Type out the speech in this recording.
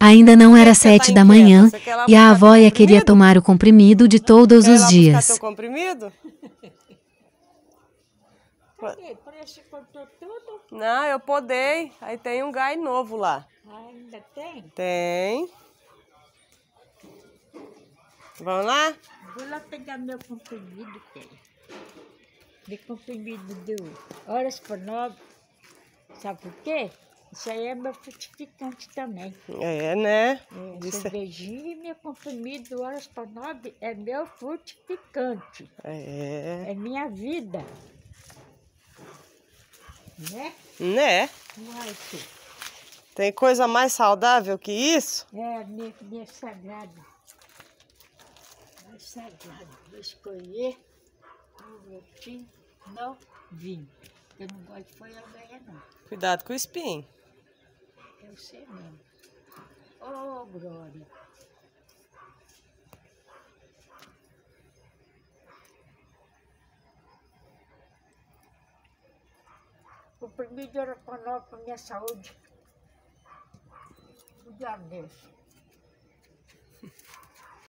Ainda não era Você tá 7 da inquieta? manhã Você quer lá e a buscar avó teu ia querer comprimido? tomar o comprimido de todos Quer ir os lá buscar dias. teu comprimido? Cadê? Parece que cortou tudo. Não, eu podei. Aí tem um gai novo lá. Ainda tem? Tem. Vamos lá? Vou lá pegar meu comprimido, tem. Meu comprimido deu horas por 9. Sabe por quê? Isso aí é meu frutificante também. É, né? É, Isso cervejinha e meu comprimido horas por 9 é meu frutificante. é. É minha vida. Né? Né? Uai, filho. Tem coisa mais saudável que isso? É, minha sagrada. Minha sagrada. Vou escolher um rotinho novinho. Eu não gosto de folha velha, não. Cuidado com o espinho. Eu sei mesmo. Ô, Glória. O comprimido era para minha saúde. Cuidado Deus.